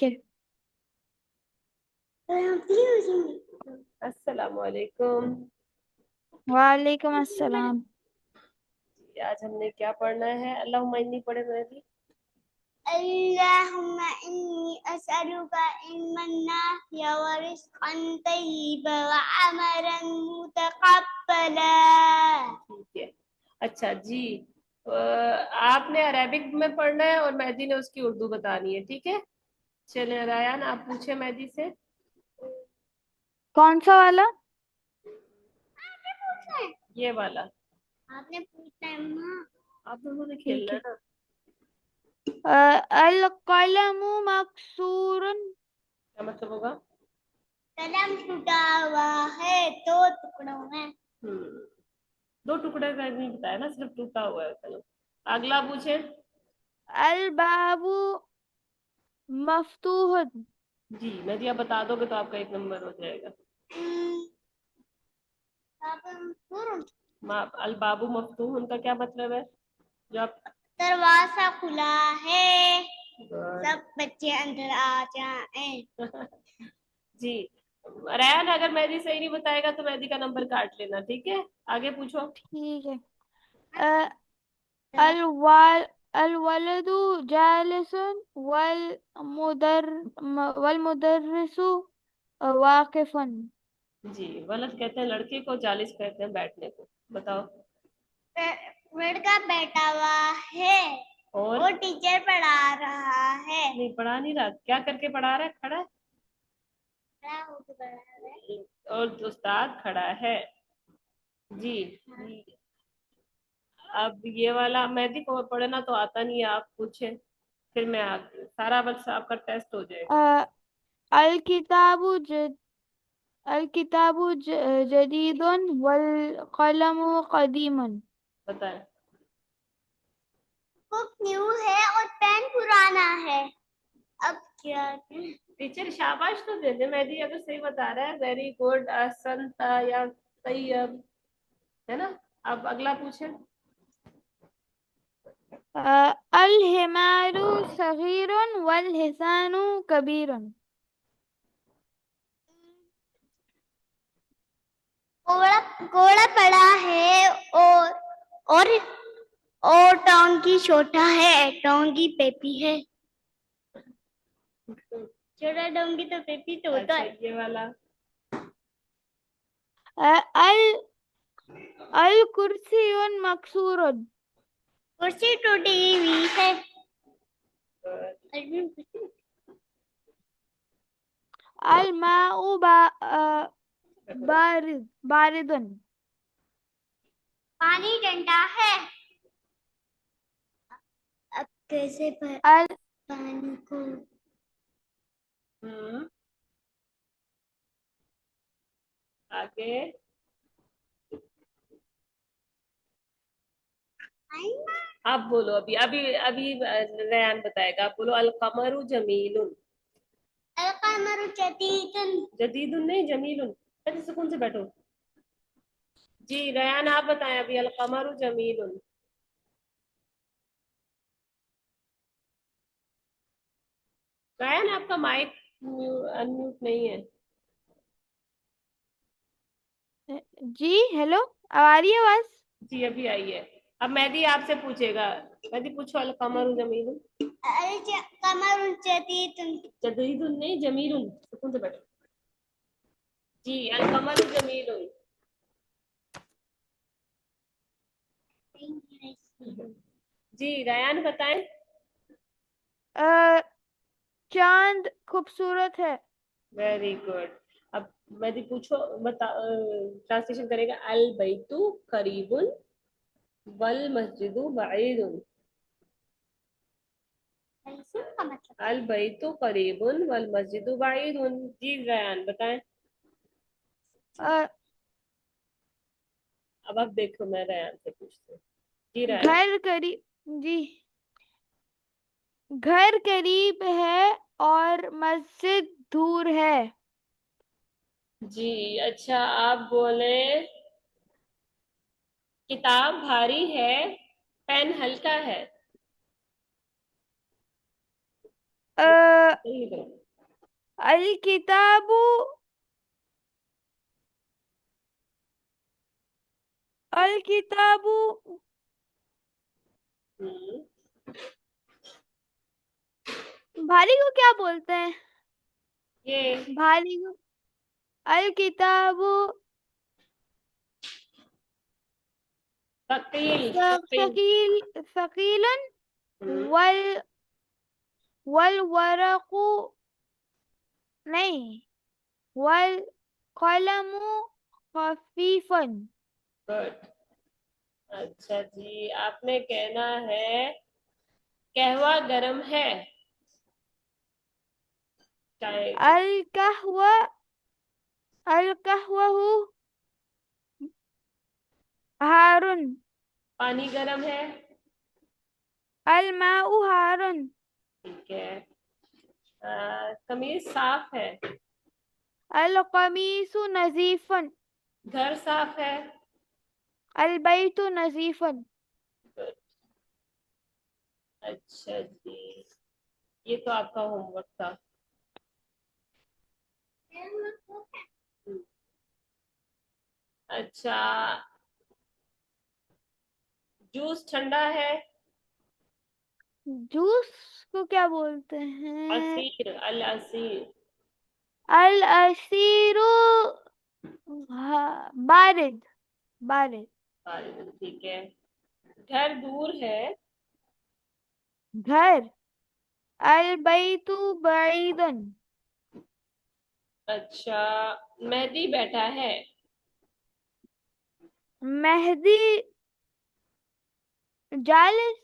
ठीक है। अस्सलामु अलैकुम। वालेकुम अस्सलाम। आज हमने क्या पढ़ना है? अल्लाहुम्मा इन्नी पढ़े मेहदी। अल्लाहुम्मा इन्नी अस्अलुका इल्मन नाफिअ व रिज़्क़न तय्यिबा व अमलन मुतक़ब्बला। ठीक है। अच्छा जी, आपने अरेबिक में पढ़ना है और मेहदी ने उसकी उर्दू बतानी है, ठीक है? चले रायान, आप पूछे मेहदी से। कौन सा वाला? आपने पूछना है। ये वाला। आपने पूछना है माँ। आप दोनों ने ठीक खेलना है है। ना। अल कलमु मकसूरन। क्या मतलब होगा? कलम टूटा हुआ है, दो टुकड़ों में। हम्म, दो टुकड़े का नहीं बताया ना, सिर्फ टूटा हुआ है कलम। अगला पूछे। अल बाबू मफ्तूहन। जी मेहदी, आप बता दोगे तो आपका एक नंबर हो जाएगा। अल बाबू मफ्तूह, उनका क्या मतलब है? जो आप दरवाजा खुला है, Good. सब बच्चे अंदर आ जाएं। जी रैन, अगर मेहदी सही नहीं बताएगा तो मेहदी का नंबर काट लेना, ठीक है? आगे पूछो। ठीक है। अ, अल वाल अल वलदु जालिसन वल मुदर्रिसु वाकिफन। जी वलद कहते हैं लड़के को, जालिस कहते हैं बैठने को। बताओ। लड़का बैठा हुआ है और टीचर पढ़ा रहा है। नहीं, पढ़ा नहीं रहा, क्या करके पढ़ा रहा है? खड़ा है। खड़ा होके पढ़ा रहा है। और उस्ताद खड़ा है। जी जी। अब ये वाला मेहदी को पढ़ना तो आता नहीं है, आप पूछे फिर मैं आगे सारा बस आपका टेस्ट हो जाएगा। अल किताबु अल किताबु जदीदुन वल कलमु कदीमन। बताएं। बुक न्यू है और पेन पुराना है। अब क्या करें? टीचर शाबाश तो दे दे मेहदी, अगर सही बता रहा है। वेरी गुड, असंता या तैयब, है ना? अब अगला पूछे। अल हिमारु सगीरुन वल हिसानु कबीरुन। घोड़ा घोड़ा बड़ा है और टोंकी छोटा है, टोंकी पेपी है। छोटा डोंगी तो पेपी तो होता अच्छा है। ये वाला। अल अल कुर्सियुन मकसूरुन। कुर्सी टूटी हुई है। अल माउ बारिदुन। पानी ठंडा है। अब कैसे अल पानी को हम्म, आगे। आप बोलो, अभी अभी अभी रयान बताएगा, आप बोलो। अल कमरु जमीलुन। अलकमरु जदीदुन। जदीदुन नहीं, जमीलुन। अरे सुकून से बैठो। जी रयान, आप बताएं अभी। अल कमरु जमीलुन। रयान, आपका माइक अनम्यूट नहीं है। जी हेलो, अब आ रही है आवाज? जी अभी आई है। अब मेहदी आपसे पूछेगा। मेहदी पूछो। अल कमरु जमीलुन। कमरु जदीदुन। जदीदुन नहीं, जमीलुन। सुकून से बैठो। जी अल कमरु जमीलुन। जी रयान बताएं। अ, चांद खूबसूरत है। Very good. अब मेहदी पूछो, बता। ट्रांसलेशन करेगा। अल बैतु करीबुन वल मस्जिदु बाइदुन। का मतलब अल बैतु करीबुन वल मस्जिदु बाइदुन। जी रयान बताएं। अ, अब देखो, मैं रयान से पूछती हूँ। जी रयान। घर करीब जी, घर करीब है और मस्जिद दूर है। जी अच्छा, आप बोले। किताब भारी है, पेन हल्का है। सही दो। अल किताबु अल किताबु हम्म, भारी को क्या बोलते हैं? ये भारी को अल किताबु तकील तकील। सकीलन हम्म, वल वल वरकु नहीं वल कलमु खफीफन। गुड। अच्छा जी, आपने कहना है कहवा गरम है। चाय। अल कहवा अल कहवहु हारुन पानी गरम है। अल माउ हारुन ठीक है। कमीज साफ है। अल कमीसु नजीफन घर साफ है। अल बैतु नजीफन। गुड। अच्छा जी, ये तो आपका होमवर्क था। हम्म, अच्छा, जूस ठंडा है। जूस को क्या बोलते हैं? असीर, अल असीर। अल असीरु बारिद बारिद। ठीक है। घर दूर है। घर अल बैतु बईदन अच्छा, मेहदी बैठा है। मेहदी जालिस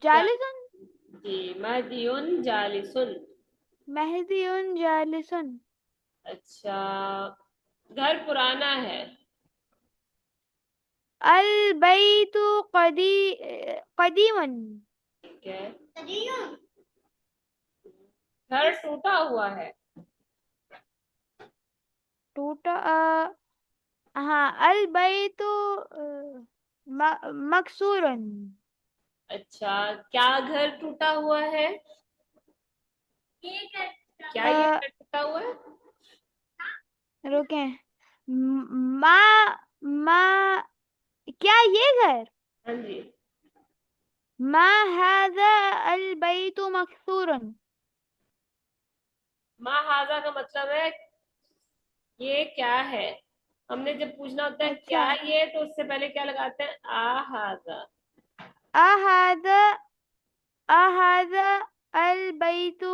जा, जालिसन जी, महदियुन जालिसुन। मेहदी उन जालिसन। अच्छा, घर पुराना है। अल बैतु कदीमन ठीक है। घर टूटा हुआ है। टूटा हाँ अल बैतु मकसूरन। अच्छा, क्या घर टूटा हुआ है। क्या ये अ, घर टूटा हुआ है। रुके मा मा क्या ये घर हाँ जी। मा हाजा अल बैतु मकसूरन। महाजा का मतलब है ये क्या है। हमने जब पूछना होता है अच्छा क्या ये, तो उससे पहले क्या लगाते हैं, आहाजा। अहाजा अहाजा अल बैतु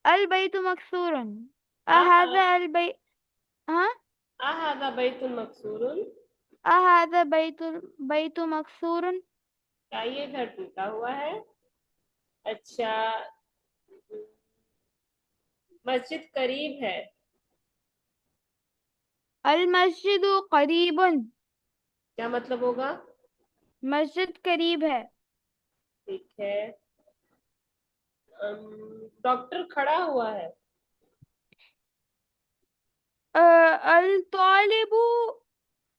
अल बैतु मकसूरन। आहा- अहाजा अल बै हाँ आहाजा बैतुल मकसूरुन। अहाजा बैतु मकसूरन। क्या ये घर टूटा हुआ है। अच्छा, मस्जिद करीब है। अल मस्जिदु करीबन क्या मतलब होगा। मस्जिद करीब है। ठीक है। डॉक्टर खड़ा हुआ है। अल तालिबु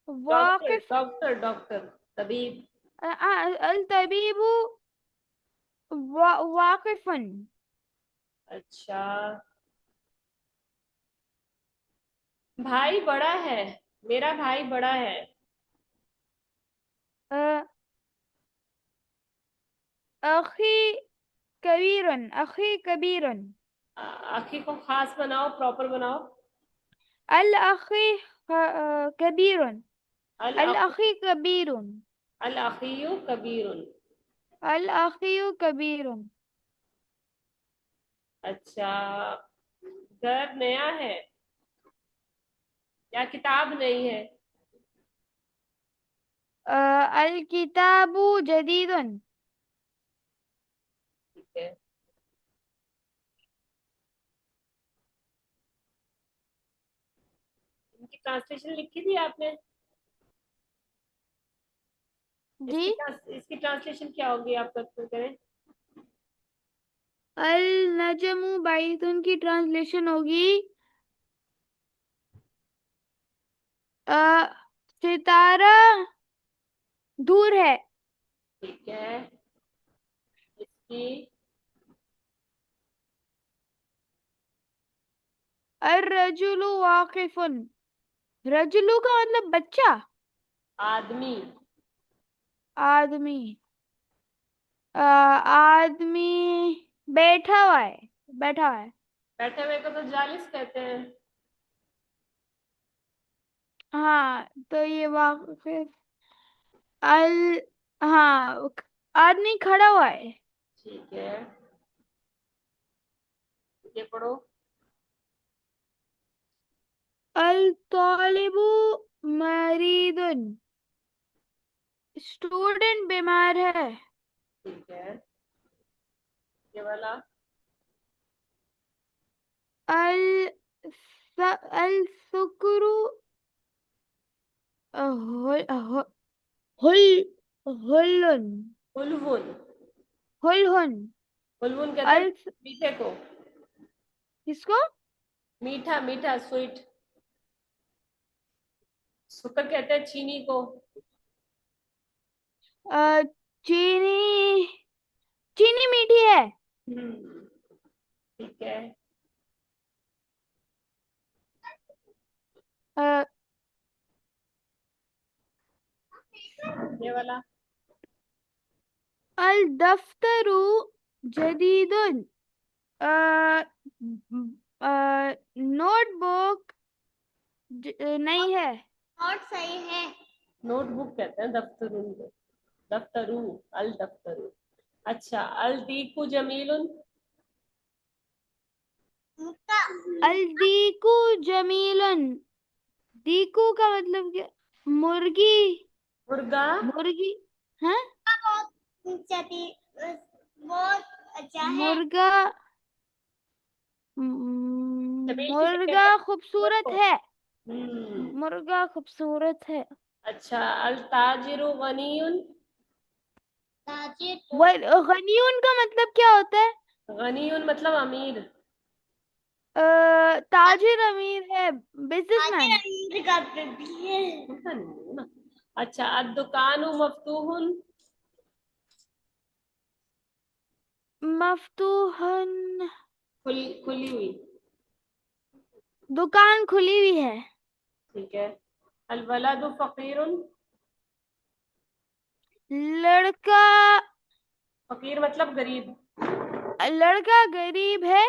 डॉक्टर वाकिफ डॉक्टर डॉक्टर तबीब। अल तबीबु वाकिफन। अच्छा, भाई बड़ा है। मेरा भाई बड़ा है। अ, अखी कबीरन अखी कबीरन। आखिर को खास बनाओ, प्रॉपर बनाओ। अल अखी कबीरन अल अल अख अखी कबीरन अल अखियु कबीरुन। अल अखियु कबीरन। अच्छा, घर नया है या किताब नहीं है। अल किताबु जदीदन ठीक है। इनकी ट्रांसलेशन लिखी थी आपने। जी। इसकी ट्रांसलेशन क्या होगी, आप करें। अल नजमु बाइथुन की ट्रांसलेशन होगी अ, सितारा दूर है। ठीक है। कि अर्रजुलु वाकिफुन। रजुलु का मतलब बच्चा, आदमी। आदमी। आदमी बैठा हुआ है, बैठा हुआ है। बैठे हुए को तो जालिस कहते हैं। हाँ तो ये वाकिफ। अल हाँ, आदमी खड़ा हुआ है। ठीक है, ये पढ़ो। अल तालिबु मरीदुन। स्टूडेंट बीमार है। ठीक है, ये वाला। अल अल सुकरू हुल हुल हुल्लुन। हुलहुन। हुल्हुन। हुलहुन कहते हैं अल मीठे को। किसको? मीठा मीठा, स्वीट। शुक्र कहते हैं चीनी को। चीनी, चीनी मीठी है। ठीक है, अ, ये वाला। अल दफ्तरू जदीदुन। नोटबुक नहीं है। नोट सही है। नोटबुक कहते हैं दफ्तरून को। दफ्तरू, अल दफ्तरू। अच्छा, अल दीकु जमीलुन। उनका अल दीकू जमीलन। दीकू का मतलब क्या? मुर्गी, मुर्गा। मुर्गी। हाँ, बहुत जदी बहुत अच्छा है। मुर्गा। जमील किसे मुर्गा कहते हैं? खूबसूरत खूबसूरत को। है। हम्म। मुर्गा खूबसूरत है। अच्छा, अल ताजिरु गनीयुन। ताजिर गनीउन का मतलब क्या होता है? गनीयुन मतलब अमीर। ताजिर अमीर है, ताजिर बिजनेसमैन। अमीर का भी है। पता नहीं है ना। अच्छा, अद दुकानु मफ्तूहुन। मफ्तूहन। खुली हुई। दुकान खुली हुई है। ठीक है, अल वलदु फकीरुन। लड़का, फकीर मतलब गरीब। लड़का गरीब है।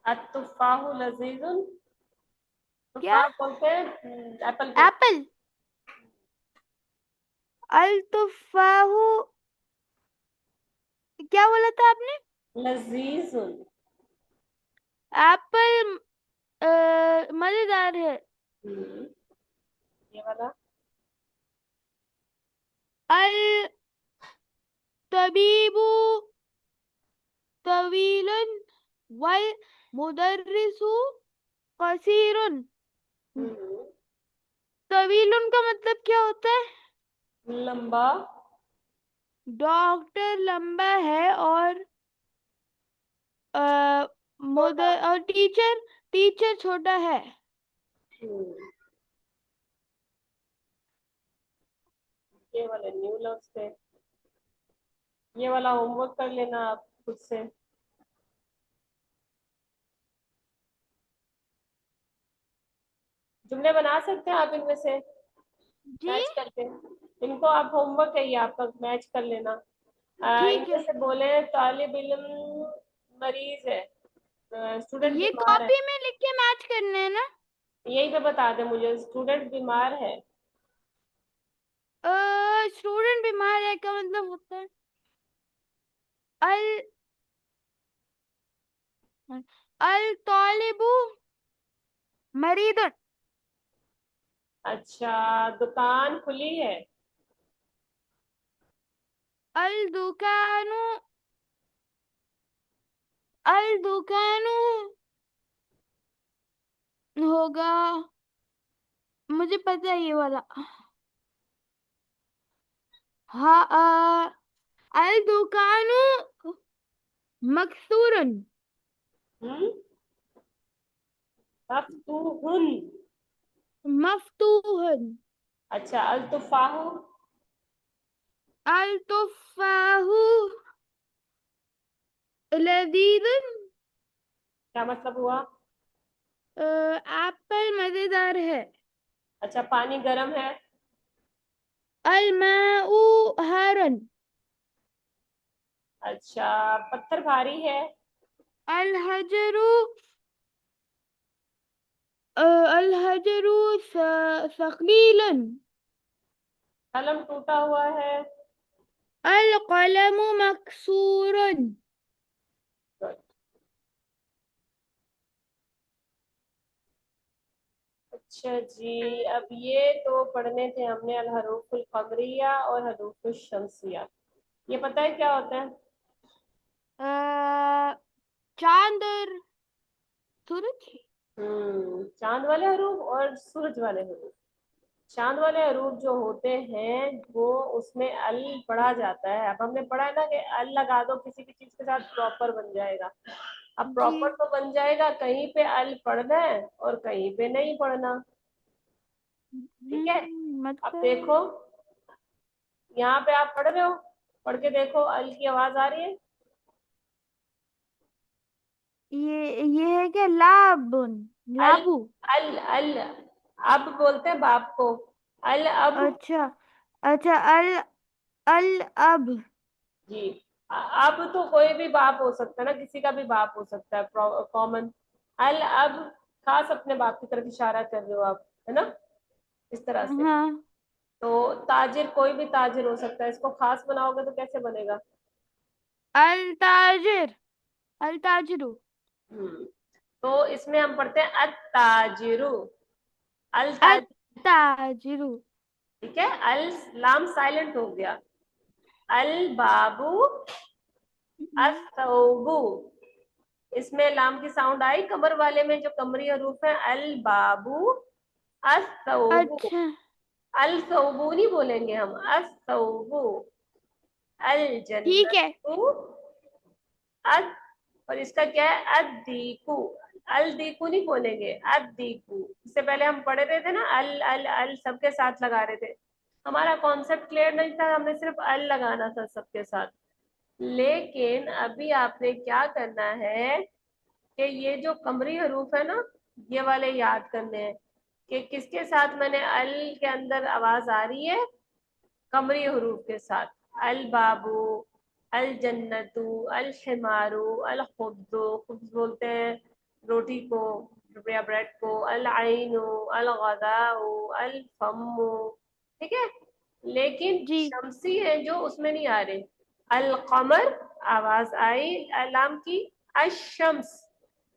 अत तुफाहु लजीजुन। क्या? तुफाह बोलते हैं एप्पल को। एप्पल। अल तुफाहु। क्या बोला था आपने? लजीजुन। एप्पल मजेदार है। हम्म, ये वाला। अल तबीबु तवीलन वल मुदर्रिसु कसीरुन। हम्म, तवीलुन का मतलब क्या होता है? लंबा। डॉक्टर लंबा है, और छोटा। मुदर और टीचर, टीचर छोटा है। हम्म, ये वाले न्यू लफ्ज थे। ये वाला होमवर्क कर लेना आप खुद से। जुमले बना सकते हैं आप इनमें से जी मैच करके। इनको आप होमवर्क है, ये आपका मैच कर लेना। ठीक इनमें है। से बोले तालिब इल्म मरीज है, स्टूडेंट ये बीमार है। कॉपी में लिख के मैच करना है ना? यही पे बता दे मुझे, स्टूडेंट बीमार है। स्टूडेंट बीमार है का मतलब होता है अल अल तालिबु मरीदुन। अच्छा, दुकान खुली है। अल दुकानु, अल दुकानु होगा, मुझे पता है ये वाला। हाँ, अल दुकानु मकसूरन। हम्म, मफ्तूहुन। मफ्तूहन। अच्छा, अल तुफाहु। अल तुफाहु लजीज। क्या मतलब हुआ? एप्पल मजेदार है। अच्छा, पानी गर्म है। अलमाउ हारन। अच्छा, पत्थर भारी है। अलहजरु अलहजरु सकीलन। कलम टूटा हुआ है। अलकलमु मकसूरन। Good. अच्छा जी, अब ये तो पढ़ने थे हमने अल हरूफुल कमरिया और हरूफुल शमसिया। ये पता है क्या होता है? चांद और सूरज। चांद वाले हरूफ और सूरज वाले हरूफ। चांद वाले हरूफ जो होते हैं वो उसमें अल पढ़ा जाता है। अब हमने पढ़ा है ना कि अल लगा दो किसी भी चीज के साथ प्रॉपर बन जाएगा। अब जी। प्रॉपर तो बन जाएगा, कहीं पे अल पढ़ना है और कहीं पे नहीं पढ़ना। ठीक है। अब मतलब देखो, यहाँ पे आप पढ़ रहे हो, पढ़ के देखो अल की आवाज आ रही है। ये है क्या? लाबुन। अल लाबू। अल अल अब बोलते हैं बाप को। अल अब। अच्छा। अच्छा। अल अल अब। जी। अब तो कोई भी बाप हो सकता है ना, किसी का भी बाप हो सकता है, कॉमन। अल अब। खास अपने बाप की तरफ इशारा कर रहे हो आप, है ना, इस तरह से। हाँ। तो ताजिर, कोई भी ताजिर हो सकता है, इसको खास बनाओगे तो कैसे बनेगा? अल ताजिर। अल ताजिरु। हम्म तो इसमें हम पढ़ते हैं अत ताजिरु। अल अत ताजिर। ताजिरु। ठीक है। अल लाम साइलेंट हो गया। अल बाबू। असौबू। इसमें लाम की साउंड आई, कमर वाले में जो कमरी हरूफ है, अल बाबू। असौबू। अच्छा। अल सौबू नहीं बोलेंगे हम, असौबू। अल ठीक है। जन्नतु। अद। और इसका क्या है? अदीकू। अल दीकू नहीं बोलेंगे, अदीकू। इससे पहले हम पढ़े रहे थे ना, अल अल अल सबके साथ लगा रहे थे। हमारा कॉन्सेप्ट क्लियर नहीं था, हमने सिर्फ अल लगाना था सबके साथ। लेकिन अभी आपने क्या करना है कि ये जो कमरी हरूफ है ना, ये वाले याद करने हैं कि किसके साथ मैंने अल के अंदर आवाज आ रही है, कमरी हरूफ के साथ। अल बाबू। अल जन्नतु। अल हिमारू। अल खुब्जु, खुब्ज बोलते हैं रोटी को या ब्रेड को। अल आइनु। अल गदाउ। अल फम्मु। ठीक है। लेकिन जी। शमसी है जो, उसमें नहीं आ रहे। अल कमर। आवाज आई अलाम की। अशम्स।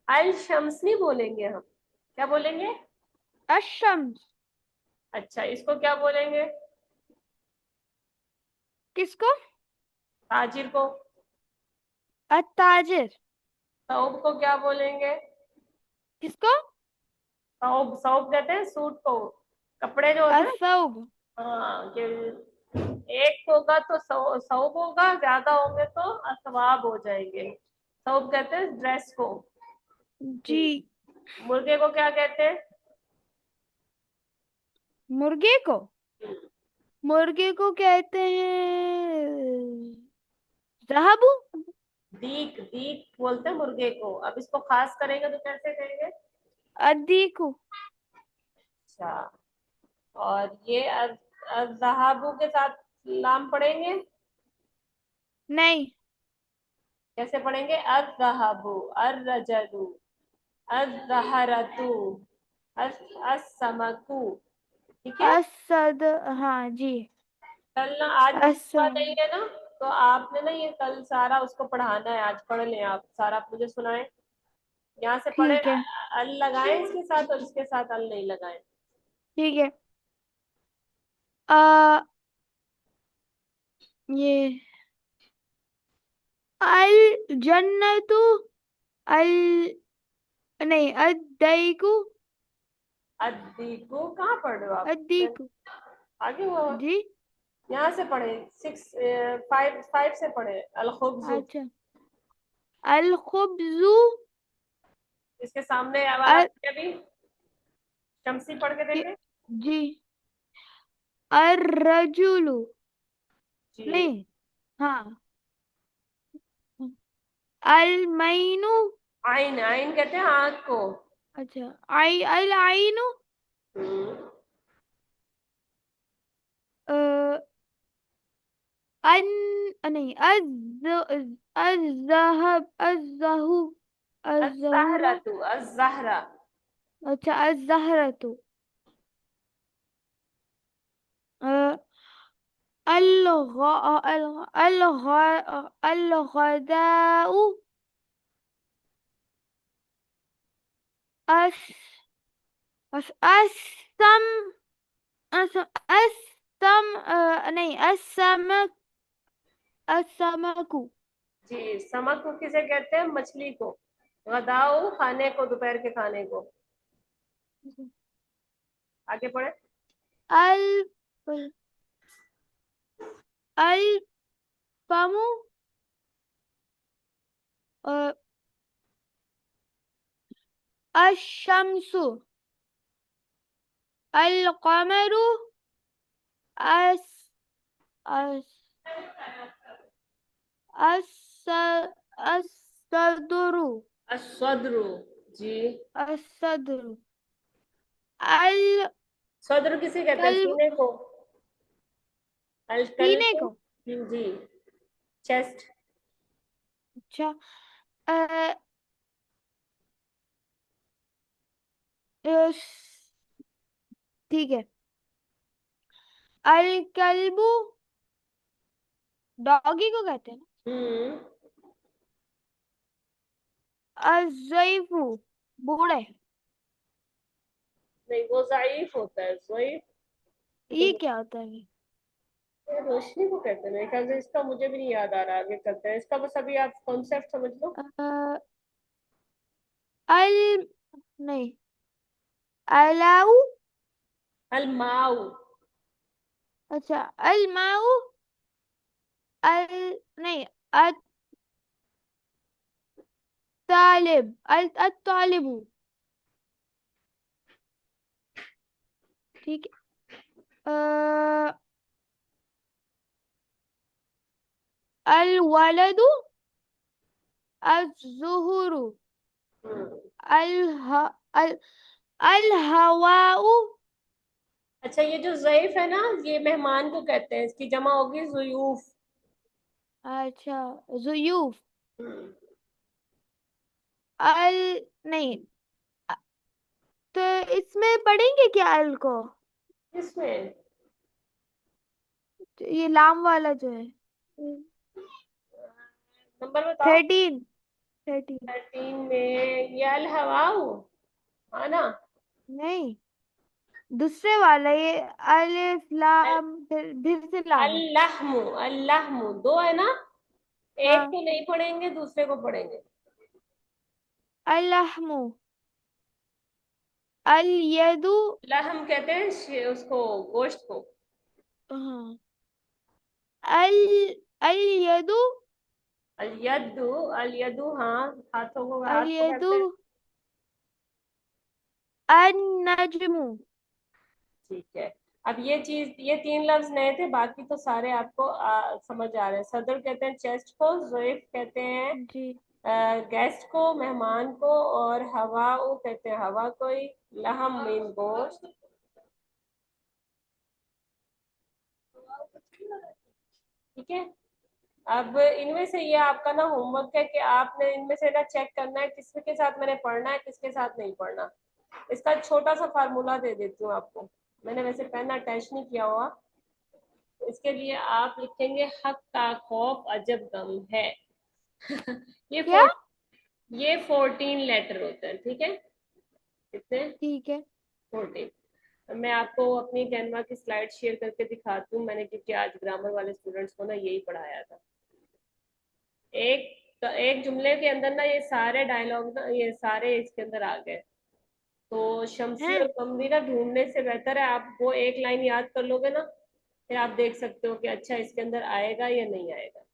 अल शम्स नहीं बोलेंगे हम, क्या बोलेंगे? अशम्स। अच्छा, इसको क्या बोलेंगे? किसको? ताजिर को। अताजिर। सौब को क्या बोलेंगे? किसको? सौब, सौब कहते हैं सूट को, कपड़े जो होते हैं असौब। ना। हाँ, कि एक होगा तो सौब होगा, ज्यादा होंगे तो असवाब हो जाएंगे। सौब कहते हैं ड्रेस को। जी। जी। मुर्गे को क्या कहते हैं? मुर्गे को। मुर्गे को कहते हैं जहाबू। दीक, दीक बोलते हैं मुर्गे को। अब इसको खास करेंगे तो कैसे कहेंगे? अदीकू। अच्छा। और ये अज़हाबू के साथ लाम पढ़ेंगे। नहीं। कैसे पढ़ेंगे? अज़हाबू। अर्रजलू। अज़हरतु। अस्समकु। ठीक है। असद। हाँ जी। कल ना, आज असम। वजीफा नहीं है ना, तो आपने ना ये कल सारा उसको पढ़ाना है। आज पढ़ लें आप सारा, आप मुझे सुनाएं। यहाँ से पढ़े। ठीक है। अल लगाएं इसके साथ और इसके साथ अल नहीं लगाएं। ठीक है। आ ये अल जन्नतु। अल नहीं, अद्दैकु। अद्दीकु कहाँ पढ़ रहे हो आप? अद्दीकु। आगे हुआ। जी। यहाँ से पढ़े, सिक्स, फाइव फाइव से पढ़े। अल खुब्जु। अच्छा। अल खुब्जु। इसके सामने वाला है अभी, शमसी पढ़ के देखे। जी। अर्रजुलु। जी। नहीं। हाँ। अलमैनु। आइन, आइन कहते हैं आंख को। अच्छा, आई अल आइनु। हम्म, अन नहीं, अज़हब अज़हु अज़हुरा। अज़्ज़हरतु, अज़्ज़हरा। अच्छा, अज़हरतु। अलग अलग अलगदाउ। अस असम असम नहीं, असमक असमकु। जी, समक को किसे कहते हैं? मछली को। गदाओ खाने को, दोपहर के खाने को। आगे पढ़े। अल अल्पमु अशम्सु अलकमरु अस अस अस असदरु अस्सद्रु। जी। असदरु अल सद्र किसे कहते हैं? कल्ब। सीने को। अल सीने कल्ब। को। जी, चेस्ट। अच्छा। अ, इस- ठीक है। अल कल्बु डॉगी को कहते हैं ना। हम्म। अज़इफु बूढ़े। नहीं, वो ज़ईफ होता है, ज़ईफ। ये क्या होता है? ये रोशनी को कहते हैं मेरे ख्याल से। इसका मुझे भी नहीं याद आ रहा, आगे चलते हैं। इसका बस अभी आप कॉन्सेप्ट समझ लो। अ, अल नहीं, अलाउ। अलमाऊ। अच्छा, अलमाउ अल नहीं, अतालिब अतालिबु। ठीक है। अल वलदु अज़ुहुरु हम्म। अल अल अल हवाउ। अच्छा, ये जो ज़ईफ है ना, ये मेहमान को कहते हैं। इसकी जमा होगी ज़ुयूफ। अच्छा, ज़ुयूफ। हम्म। अल नहीं, अ- तो इसमें पढ़ेंगे क्या अल को? किसमें? ये लाम वाला जो है। नंबर बताओ। 13। 13। 13 में ये अल हवाऊ, हाँ ना? नहीं, दूसरे वाला ये अलिफ लाम फिर से लाम है। अल्लाहमु, अल्लाहमु दो है ना? एक हाँ, को नहीं पढ़ेंगे, दूसरे को पढ़ेंगे। अलहमु अल यदु। लहम कहते हैं उसको, गोश्त को। हाँ, अल अल यदु अलयदु, अलयदु हाँ, हाथों को, अल हाथ को यदु कहते हैं। अन नजमु। ठीक है। अब ये चीज, ये तीन लफ्ज नए थे, बाकी तो सारे आपको समझ आ रहे हैं। सदर कहते हैं चेस्ट को, ज़ोइफ कहते हैं जी। गेस्ट को, मेहमान को, और हवा वो कहते हैं हवा को ही। लहम मीन गोश्त। ठीक है। अब इनमें से ये आपका ना होमवर्क है कि आपने इनमें से ना चेक करना है किसके साथ मैंने पढ़ना है, किसके साथ नहीं पढ़ना। इसका छोटा सा फार्मूला दे देती हूँ आपको। मैंने वैसे पेन अटैच नहीं किया हुआ। इसके लिए आप लिखेंगे हक का खौफ अजब गम है। ये क्या? फोर ये 14 लेटर होते हैं, ठीक है? कितने? ठीक है। 14। मैं आपको अपनी कैनवा की स्लाइड शेयर करके दिखाती हूँ मैंने, क्योंकि आज ग्रामर वाले स्टूडेंट्स को ना यही पढ़ाया था। एक जुमले के अंदर ना ये सारे डायलॉग ना, ये सारे इसके अंदर आ गए। तो शमसी और हैं? कमरी ना ढूंढने से बेहतर है आप वो एक लाइन याद कर लोगे ना, फिर आप देख सकते हो कि अच्छा इसके अंदर आएगा या नहीं आएगा।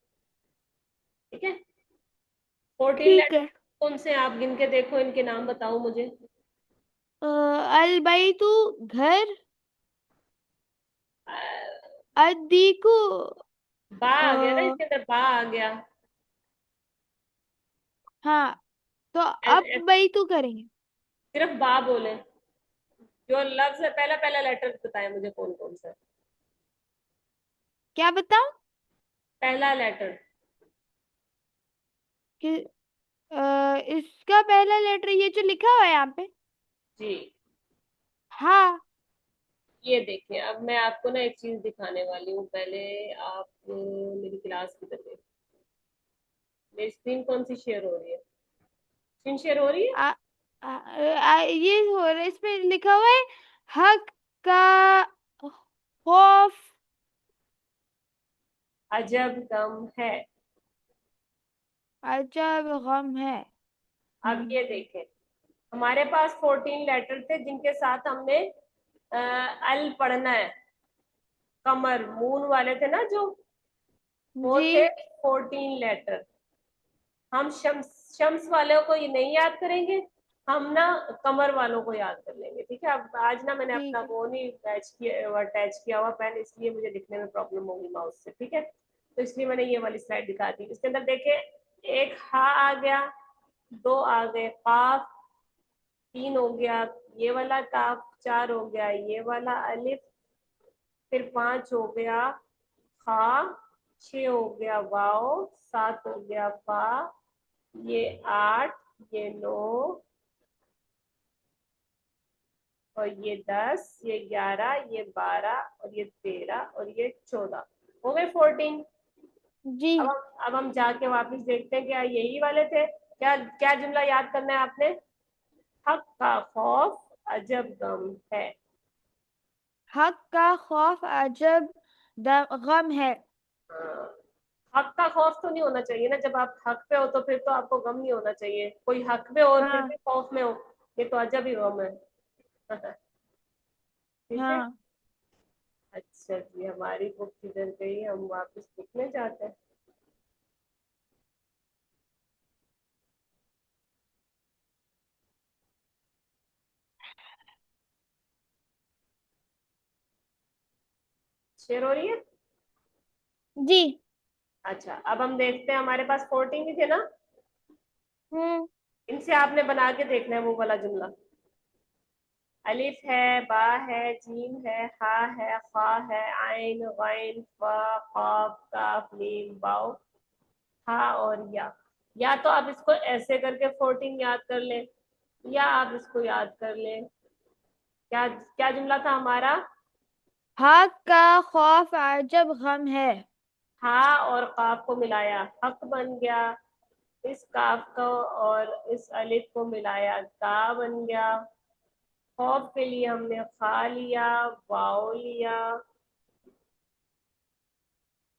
ठीक है। 14 ठीक लेटर है। कौन से हैं? आप गिन के देखो, इनके नाम बताओ मुझे। अल बैतु घर। आ, अदीकु बा आ गया ना इसके अंदर, बा आ गया। हाँ, तो एल, अब वही तो करेंगे। सिर्फ बा बोले, जो लफ्ज है पहला पहला लेटर बताए मुझे कौन कौन सा है। क्या बताओ? पहला लेटर। कि इसका पहला लेटर ये जो लिखा हुआ है यहाँ पे। जी। हाँ। ये देखिए, अब मैं आपको ना एक चीज दिखाने वाली हूँ, पहले आप मेरी क्लास की तरफ देखिए। मेरी स्क्रीन कौन सी शेयर हो रही है? स्क्रीन शेयर हो रही है। ये हो रहा है, इसमें लिखा हुआ है हक का खौफ। अजब गम है। अजब गम है। अब ये देखें, हमारे पास 14 लेटर थे जिनके साथ हमने अल पढ़ना है। कमर मून वाले थे ना जो, वो जी। थे 14 लेटर। हम शम्स वालों को ये नहीं याद करेंगे, हम ना कमर वालों को याद कर लेंगे। ठीक है, अब आज ना मैंने अपना ठीक है। वो नहीं अटैच किया हुआ पेन, इसलिए मुझे लिखने में प्रॉब्लम होगी माउस से। ठीक है, तो इसलिए मैंने ये वाली स्लाइड दिखा दी। इसके अंदर देखे, एक हा आ गया, दो आ गए काफ, तीन हो गया ये वाला काफ, चार हो गया ये वाला अलिफ, फिर पांच हो गया खा, छह हो गया वाओ, सात हो गया फा, ये आठ, ये नौ, और ये 10, ये 11, ये 12, और ये 13, और ये 14। हो गए 14। जी। अब हम जाके वापस देखते हैं क्या यही वाले थे। क्या क्या जुमला याद करना है आपने? हक का खौफ अजब गम है। हक का खौफ अजब गम है। हाँ, हक का खौफ तो नहीं होना चाहिए ना, जब आप हक पे हो तो फिर तो आपको गम नहीं होना चाहिए। कोई हक पे हो और फिर भी हाँ। खौफ में हो, ये तो अजब ही गम है। ठीक है। हाँ अच्छा जी, हमारी बुक किधर गई? हम वापस बुक में जाते हैं। शेयर हो रही है। जी। अच्छा, अब हम देखते हैं, हमारे पास 14 ही थे ना। हम्म। इनसे आपने बना के देखना है वो वाला जुमला। अलिफ है, बा है, जीम है, हा है, फा है, आइन, गैन, फा, काफ, काफ, मीम, वाव, हा और या तो आप इसको ऐसे करके 14 याद कर लें, या आप इसको याद कर लें। क्या क्या जुमला था हमारा? हक का खौफ अजब गम है। हा और काफ को मिलाया हक बन गया, इस काफ को और इस अलिफ को मिलाया का बन गया। खौफ के लिए हमने खा लिया, वाओ लिया,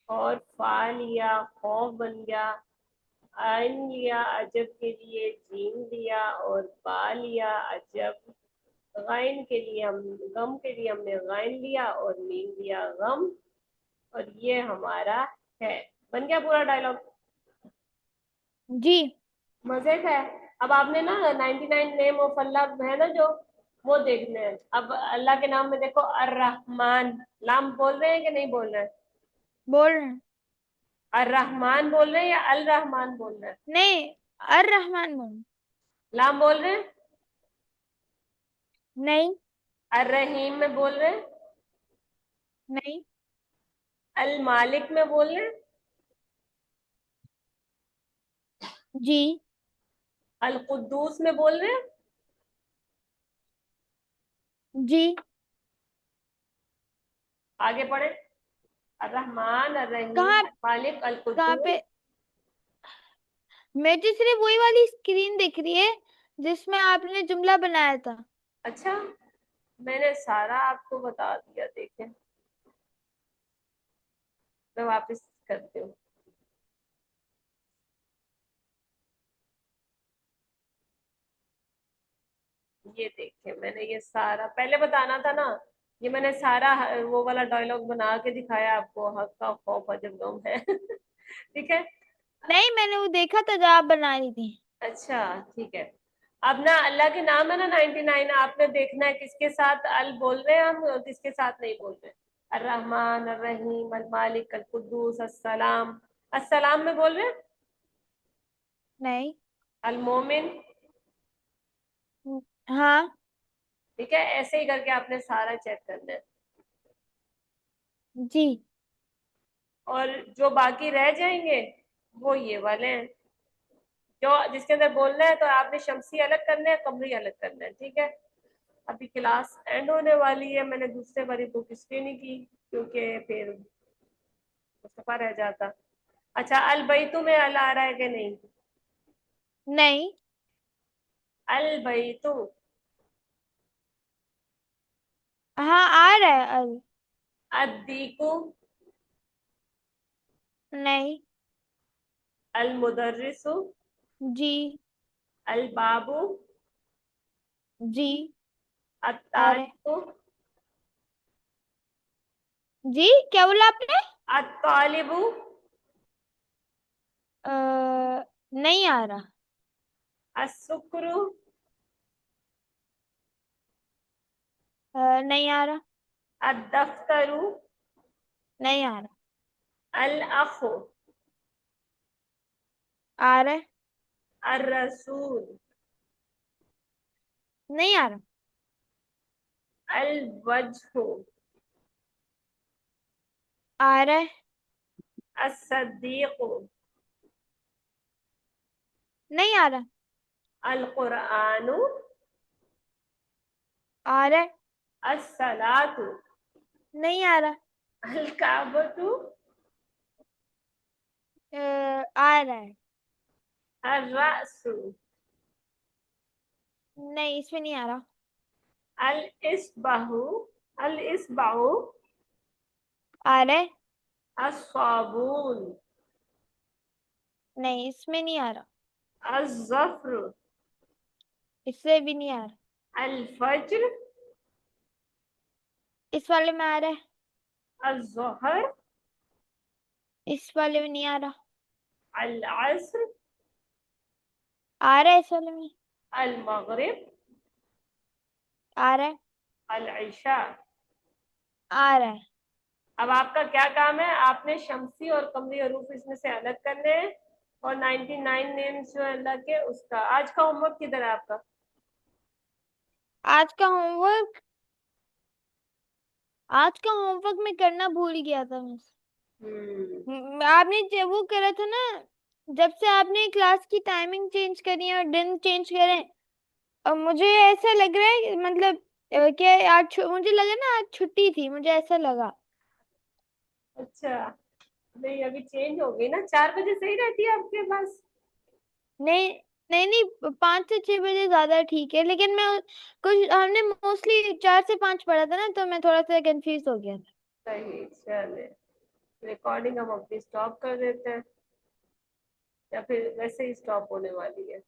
और फा लिया, खौफ बन गया। आइन लिया, अजब के लिए जीम लिया, और बा लिया अजब। गैन के लिए हम गम के लिए हमने गैन लिया, और मीम लिया गम। और ये हमारा है। बन गया पूरा डायलॉग। जी। मजे का है। अब आपने ना 99 नेम ऑफ अल्लाह है ना जो, वो देखने हैं। अब अल्लाह के नाम में देखो, अर्रहमान, लाम बोल रहे हैं कि नहीं बोल रहे हैं? बोल रहे हैं। अर्रहमान बोल रहे हैं या अल रहमान बोल रहे हैं? नहीं, अर रहमान बोल। लाम बोल रहे हैं? नहीं। अर रहीम में बोल रहे हैं? नहीं। अल मालिक में बोल रहे हैं? जी। अल कुद्दूस में बोल रहे हैं? जी। आगे पढ़े। अर्रहमान, अर रहीम, कहाँ? अल मालिक, अल कहाँ कुद्दूस। पे? मुझे सिर्फ वही वाली स्क्रीन दिख रही है जिसमें आपने जुमला बनाया था। अच्छा, मैंने सारा आपको बता दिया, देखें। मैं वापस करती हूँ। ये देखिए, मैंने ये सारा पहले बताना था ना, ये मैंने सारा वो वाला डायलॉग बना के दिखाया आपको, हक का खौफ अजब गम है। ठीक है। नहीं, मैंने वो देखा था जो आप बना रही थी। अच्छा, ठीक है। अब ना अल्लाह के नाम है ना 99, आपने देखना है किसके साथ अल बोल रहे हैं हम और किसके साथ नहीं बोल रहे। अर्रहमान, अर्रहीम, अल मालिक, अल कुद्दूस, अस्सलाम। अस्सलाम में बोल रहे हैं? नहीं। अल मोमिन। हाँ ठीक है, ऐसे ही करके आपने सारा चेक करना है। जी। और जो बाकी रह जाएंगे वो ये वाले हैं, जो जिसके अंदर बोलना है तो आपने शमसी अलग करना है, कमरी अलग करना है। ठीक है, अभी क्लास एंड होने वाली है, मैंने दूसरे वाली बुक इसलिए नहीं की क्योंकि फिर मुस्तफा रह जाता। अच्छा, अल बैतु में अल आ रहा है कि नहीं? नहीं। अल बैतु। हाँ आ रहा है अल। अद्दीकु। नहीं। अल मुदर्रिसु। जी। अल बाबू। जी आ रहा है। अत्तालिकु। जी क्या बोला आपने? अत्तालिबु। अ, नहीं आ रहा। अस्सुक्रू। नहीं आ रहा। अद्दफ्तरु। नहीं आ रहा। अल अखु। आ रहा है। अर्रसूल। नहीं आ रहा। अल वजहु। आ रहा है। अस्सदीकु। नहीं आ रहा। अल कुरआनु। आ रहा है। अस्सलातु। नहीं आ रहा। अल काबतु। आ रहा है। अर्रअसु। नहीं इसमें नहीं आ रहा। अल इस्बहु। अल इस्बाहु। आ रहा है। अस्साबून। नहीं इसमें नहीं आ रहा। अज़्ज़फ़्र। इससे भी नहीं आ रहा। अल फज्र। इस वाले में आ रहा है। अज़्ज़ुहर। इस वाले में नहीं आ रहा। अल अस्र। आ रहा है इस वाले में। अल मगरिब। आ रहा है। अल इशा। आ रहा है। अब आपका क्या काम है, आपने शमसी और कमरी हरूफ इसमें से अलग करने हैं, और 99 नेम्स जो है अल्लाह के, उसका आज का होमवर्क किधर है आपका? आज का होमवर्क। आज का होमवर्क मैं करना भूल गया था मिस। हम्म। आपने जब वो करा था ना, जब से आपने क्लास की टाइमिंग चेंज करी है और दिन चेंज करे, और मुझे ऐसा लग रहा है मतलब कि आज मुझे लगा ना आज छुट्टी थी, मुझे ऐसा लगा। अच्छा, नहीं अभी चेंज हो गई ना, 4 बजे सही रहती है आपके पास? नहीं नहीं नहीं, 5 से 6 बजे ज्यादा ठीक है, लेकिन मैं कुछ हमने मोस्टली 4 से 5 पढ़ा था ना, तो मैं थोड़ा सा कंफ्यूज हो गया था। सही, चले रिकॉर्डिंग हम अपनी स्टॉप कर देते हैं, या फिर वैसे ही स्टॉप होने वाली है?